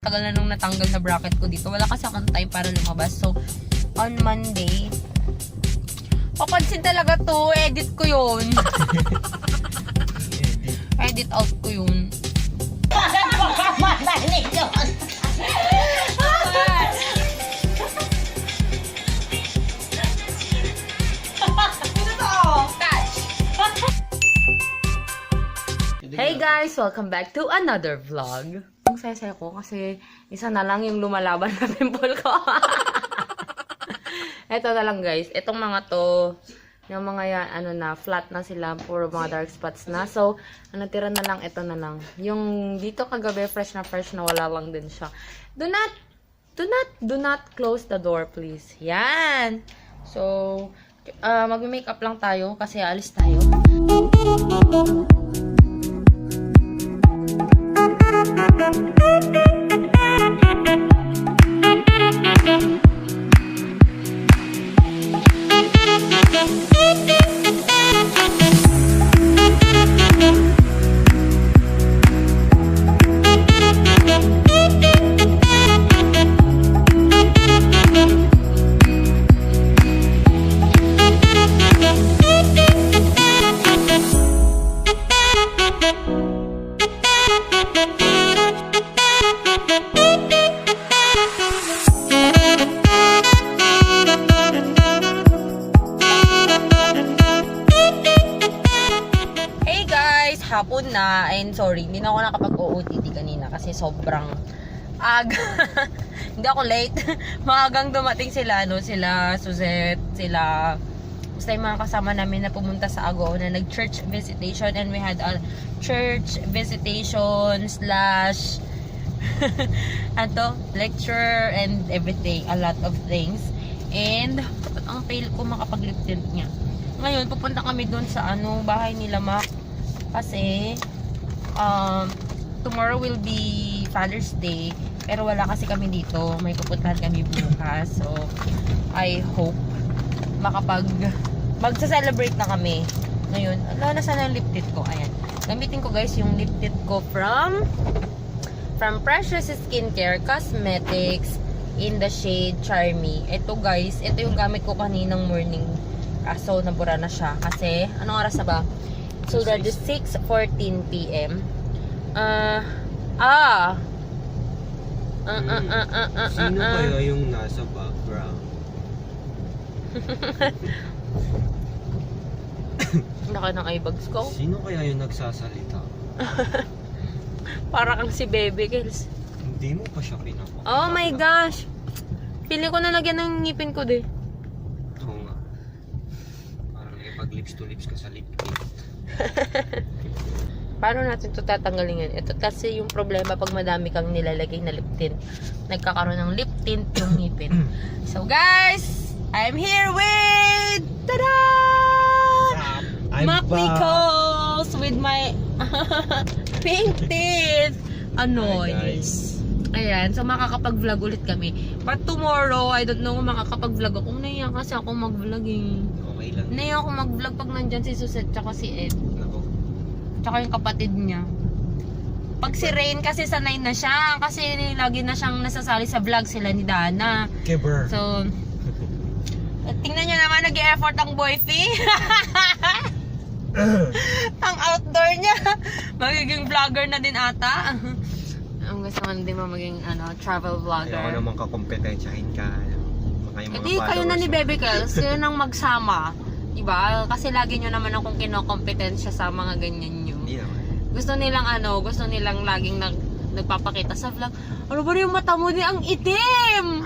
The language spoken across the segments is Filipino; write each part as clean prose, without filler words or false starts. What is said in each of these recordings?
tagal na nung natanggal na bracket ko dito. Wala kasi akong time para lumabas. So, on Monday, papansin talaga to. Edit ko yun. Edit out ko yun. Hey guys! Welcome back to another vlog. Ang saya-saya ko kasi isa na lang yung lumalaban na pimple ko. Ito na lang guys. Itong mga to, yung mga yan, ano na, flat na sila. Puro mga dark spots na. So, ang natira na lang, ito na lang. Yung dito kagabi, fresh na wala lang din siya. Do not close the door please. Yan! So, mag-makeup lang tayo kasi alis tayo. Hapon na, and sorry, hindi na ako nakapag-OOTD kanina kasi sobrang aga. Hindi ako late. Maagang dumating sila, no? Sila Suzette, sila basta yung mga kasama namin na pumunta sa Agoo na nag-church visitation, and we had a church visitation slash lecture and everything, a lot of things. And ang fail ko makapag-lip tint niya. Ngayon, pupunta kami doon sa bahay nila Mac. Kasi, tomorrow will be Father's Day. Pero wala kasi kami dito. May pupuntahan kami bukas. So, I hope magsa-celebrate na kami. Ngayon, nasaan ang lip tint ko? Ayan. Gamitin ko guys yung lip tint ko from Precious Skincare Cosmetics in the shade Charmy. Ito guys, ito yung gamit ko kaninang morning. So, nabura na siya. Kasi, anong oras na ba? So, that is 6:14 p.m. Sino kaya yung nasa background? Laki ng eyebags ko. Sino kaya yung nagsasalita? Para kang si Bebe Girls. Hindi mo pa siya pinapakita. Oh my gosh! Pili ko na lagyan ng ngipin ko de. Oo nga. Parang pag lips to lips ka sa lip tint. Paano natin ito tatanggalin yan? Ito kasi yung problema pag madami kang nilalagay na lip tint. Nagkakaroon ng lip tint yung ngipin. So guys, I'm here with tada! Mac Nichols with my pink teeth. Guys. Ayan, so makakapag-vlog ulit kami. But tomorrow, I don't know kung makakapag-vlog ako. Naiyak kasi ako mag-vlog eh. Okay lang. Naiyak ako mag-vlog pag nandyan si Suzette tsaka si Ed. Ako. Tsaka yung kapatid niya. Pag si Rain kasi sanay na siya. Kasi lagi na siyang nasasali sa vlog sila ni Dana. Keber. So, tingnan nyo naman, nag-e-effort ang boyfie. Ang outdoor niya. Magiging vlogger na din ata. Ang gusto ko din mo maging travel vlogger. Ayaw ko naman kakompetensyahin ka. Hindi, kayo na ni Bebe Girls. Kayo nang magsama. Diba? Kasi lagi nyo naman akong kinokompetensya sa mga ganyan nyo. Hindi naman. Gusto nilang laging nagpapakita sa vlog. Ano ba yung mata mo? Ang itim!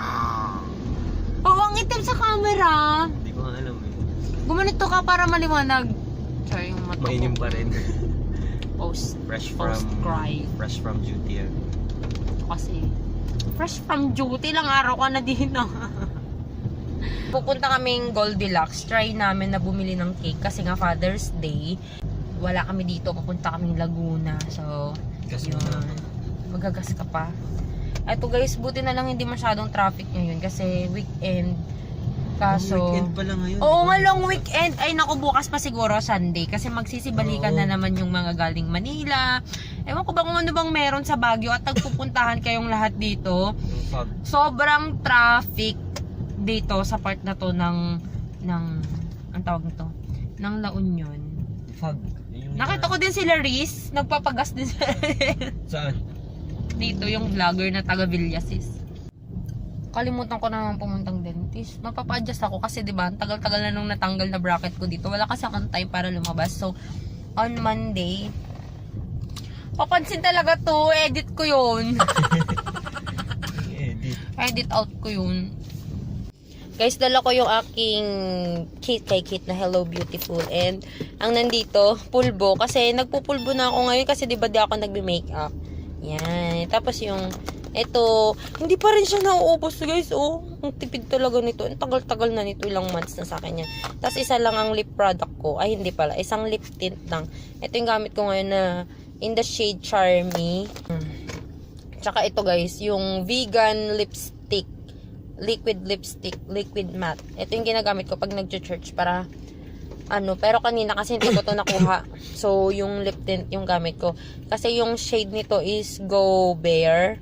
Oo, ang itim sa camera. Hindi ko alam eh. Gumanito ka para maliwanag. Sorry, yung mata Mainim ko. pa rin. Post cry. Fresh from duty yan. Kasi fresh from duty lang araw ka na dito. Pupunta kaming Goldilocks. Try namin na bumili ng cake kasi nga Father's Day. Wala kami dito. Pupunta kaming Laguna. So, Gas yun. mo na. Magagas ka pa. Eto guys, buti na lang hindi masyadong traffic ngayon kasi weekend. Kaso, Weekend pala ngayon. oo nga, long weekend. Ay naku, bukas pa siguro Sunday kasi magsisibalikan na naman yung mga galing Manila Ewan ko ba kung ano bang meron sa Baguio at nagpupuntahan kayong lahat dito. Yung fog. Sobrang traffic dito sa part na to ng ang tawag nito, ng La Union. Fog. Yung, Nakita ko din sila Riz, nagpapagas din sila. Saan? Dito yung vlogger na taga Villasis. Kalimutan ko naman pumuntang dentist. Magpapa-adjust ako kasi 'di ba, tagal-tagal na nung natanggal na bracket ko dito. Wala kasi akong time para lumabas. So on Monday, papansin talaga to, edit ko 'yun. Edit out ko 'yun. Guys, dala ko yung aking kit na Hello Beautiful. And ang nandito, pulbo. Kasi nagpupulbo na ako ngayon kasi 'di ba di ako nagbe-makeup. Yan. Tapos yung ito, hindi pa rin siya nauubos guys. Oh, ang tipid talaga nito. Ang tagal-tagal na nito. Ilang months na sa akin yan. Tapos isa lang ang lip product ko. Ay, hindi pala. Isang lip tint lang. Ito yung gamit ko ngayon na in the shade Charmy. Tsaka ito guys, yung vegan lipstick. Liquid lipstick. Liquid matte. Ito yung ginagamit ko pag nag-church para pero kanina kasi hindi ko to nakuha. So, yung lip tint yung gamit ko. Kasi yung shade nito is Go Bare.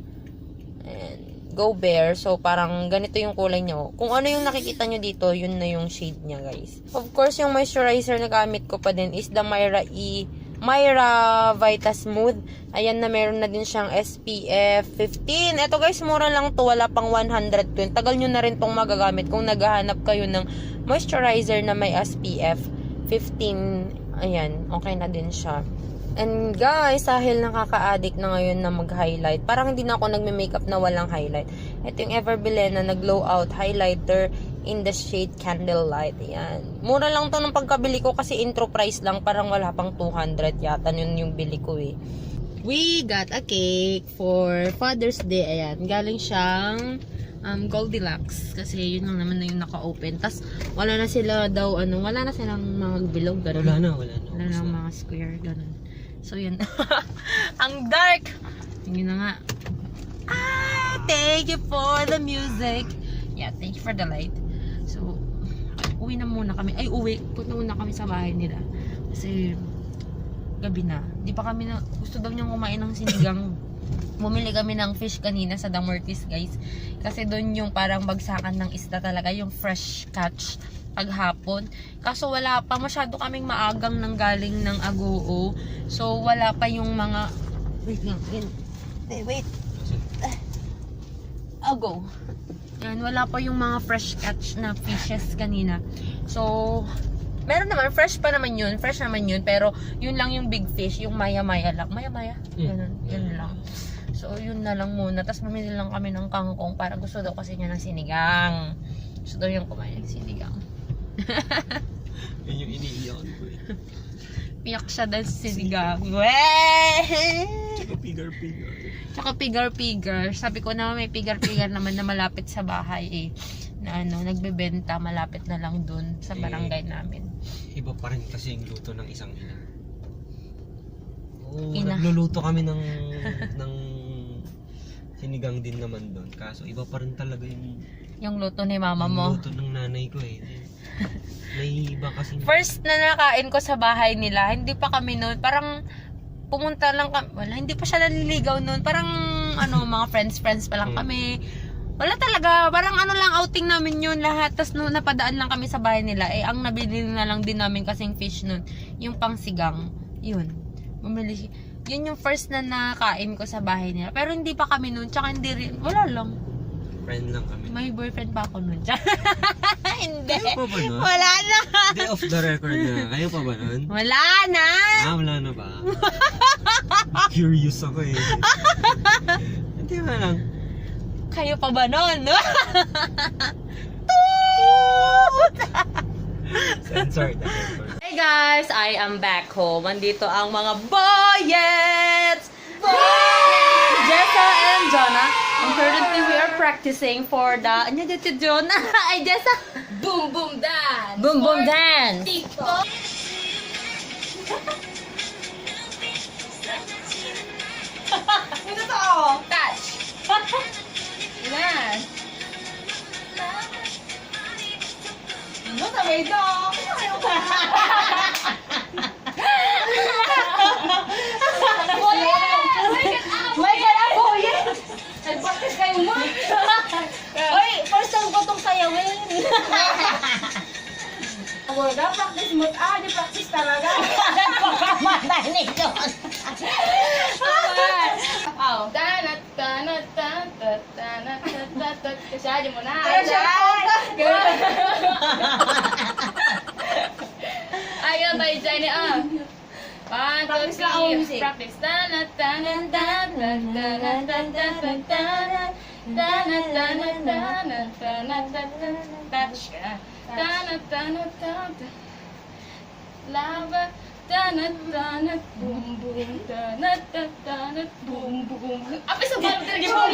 And Go Bare. So, parang ganito yung kulay niya. Kung ano yung nakikita nyo dito, yun na yung shade niya, guys. Of course, yung moisturizer na gamit ko pa din is the Myra Vita Smooth. Ayan na, meron na din siyang SPF 15. Ito guys, mura lang to. Wala pang 120. Tagal nyo na rin tong magagamit kung naghahanap kayo ng moisturizer na may SPF 15. Ayan, okay na din siya. And guys, dahil nakaka-addict na ngayon na mag-highlight, parang hindi na ako nagme-makeup na walang highlight. Ito yung Everbilena na Glow Out Highlighter in the shade Candlelight. Ayan. Mura lang to ng pagkabili ko kasi intro price lang. Parang wala pang 200 yata. Yun yung bili ko eh. We got a cake for Father's Day. Ayan. Galing siyang Goldilocks. Kasi yun lang naman na yung naka-open. Tas wala na sila daw, wala na silang mga bilog. Ganun. Wala na. Wala na mga square. Ganun. So yun. Ang dark. Yun na nga. Thank you for the music. Yeah, thank you for the light. So, uwi na muna kami. Ay, uwi. Punta muna kami sa bahay nila. Kasi, gabi na. Di pa kami na, gusto daw niyang kumain ng sinigang. Bumili kami ng fish kanina sa Damortis, guys. Kasi doon yung parang bagsakan ng isda talaga. Yung fresh catch paghapon. Kaso wala pa. Masyado kaming maagang nang galing ng Agoo. So, wala pa yung mga, wait lang. Wait. Ago. Yan, wala pa yung mga fresh catch na fishes kanina. So, meron naman, fresh pa naman yun. Fresh naman yun. Pero, yun lang yung big fish. Yung maya-maya lang. Maya-maya? Yun lang. So, yun na lang muna. Tapos, bumili lang kami ng kangkong para gusto daw kasi niya ng sinigang. Gusto daw yung kumain ng sinigang. Yun yung iniiyakan ko eh. Piyak siya dahil sa sinigang. Weh! Tsaka pigar-pigar. Sabi ko na may pigar-pigar naman na malapit sa bahay eh. Na nagbebenta, malapit na lang dun sa barangay namin. Iba pa rin kasi yung luto ng isang ina. Oo, Ina. nagluluto kami ng sinigang din naman doon. Kaso iba pa rin talaga Yung luto ni mama mo. yung luto ng nanay ko eh. May iba kasi. First na nakain ko sa bahay nila, hindi pa kami noon. Parang pumunta lang kami. Wala, hindi pa siya naliligaw noon. Parang mga friends pa lang kami. Wala talaga. Parang lang, outing namin yun lahat. Tapos napadaan lang kami sa bahay nila. Eh, ang nabili na lang din namin kasing fish noon. Yung pangsigang. Yun. Bumili. Yun yung first na nakain ko sa bahay nila. Pero hindi pa kami noon. Tsaka hindi rin. Wala lang. Friend lang kami. May boyfriend pa ako noon. Hindi. Kayo pa ba nun? Wala na. Hindi, off the record na. Kayo pa ba nun? Wala na. Wala na ba? Curious ako eh. Hindi ba lang? Kayo pa ba nun? Censored. Hey guys, I am back home. Andito ang mga boyets! Jessa and Jonah. And currently we are practicing for the... Ano dito, Jonah? Ay, Jessa! Boom boom dance! Boom boom dance! TikTok! Ito to! Touch! Yan! Ano sa may dog? Wala! sayo mo. Oy, first time ko itong sayawin. Wala, practice mo. Di practice talaga. Nagpakamatay ninyo. Oh. Tanat, tanat, tanat, tanat, tanat. Kasyadyo mo na. Ayaw tayo dyan eh. 1, 2, 3. Practice. Tanat, tanat, tanat, tanat, tanat, tanat. Tanat, tanat, tanat, tanat, tanat. Touch ka. Tanat, tanat, tanat. Lava. Tanat, tanat, boom, boom. Tanat, tanat, boom, boom. Apa sa balong talaga mo?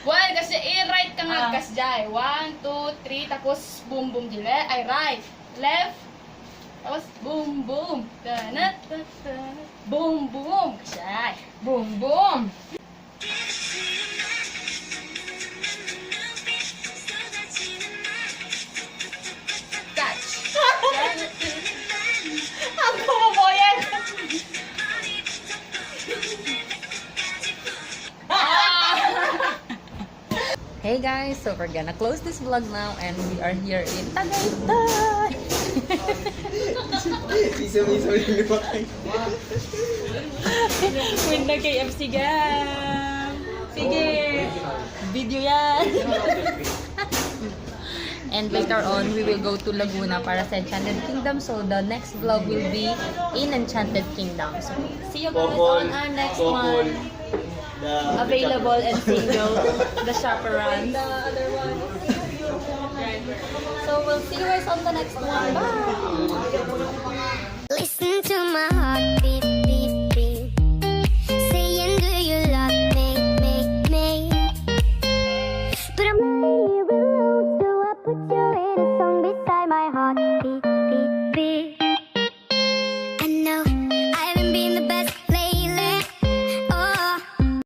Well, kasi i-right ka nga kas jay. 1, 2, 3, tapos boom, boom, jile. Ay, right. Left. Tapos boom, boom. Tanat, tanat, boom, boom. Kasi boom, boom. Catch. Ang bumoboyan. Hey guys, so we're gonna close this vlog now and we are here in Tagaytay. Miso yung lumaki. Win na KFC gang. Sige, video yan. And later on, we will go to Laguna para sa Enchanted Kingdom. So the next vlog will be in Enchanted Kingdom. So see you guys on our next one. Available and single, the chaperone, the other one. So we'll see you guys on the next one. Bye! Listen to my heartbeat.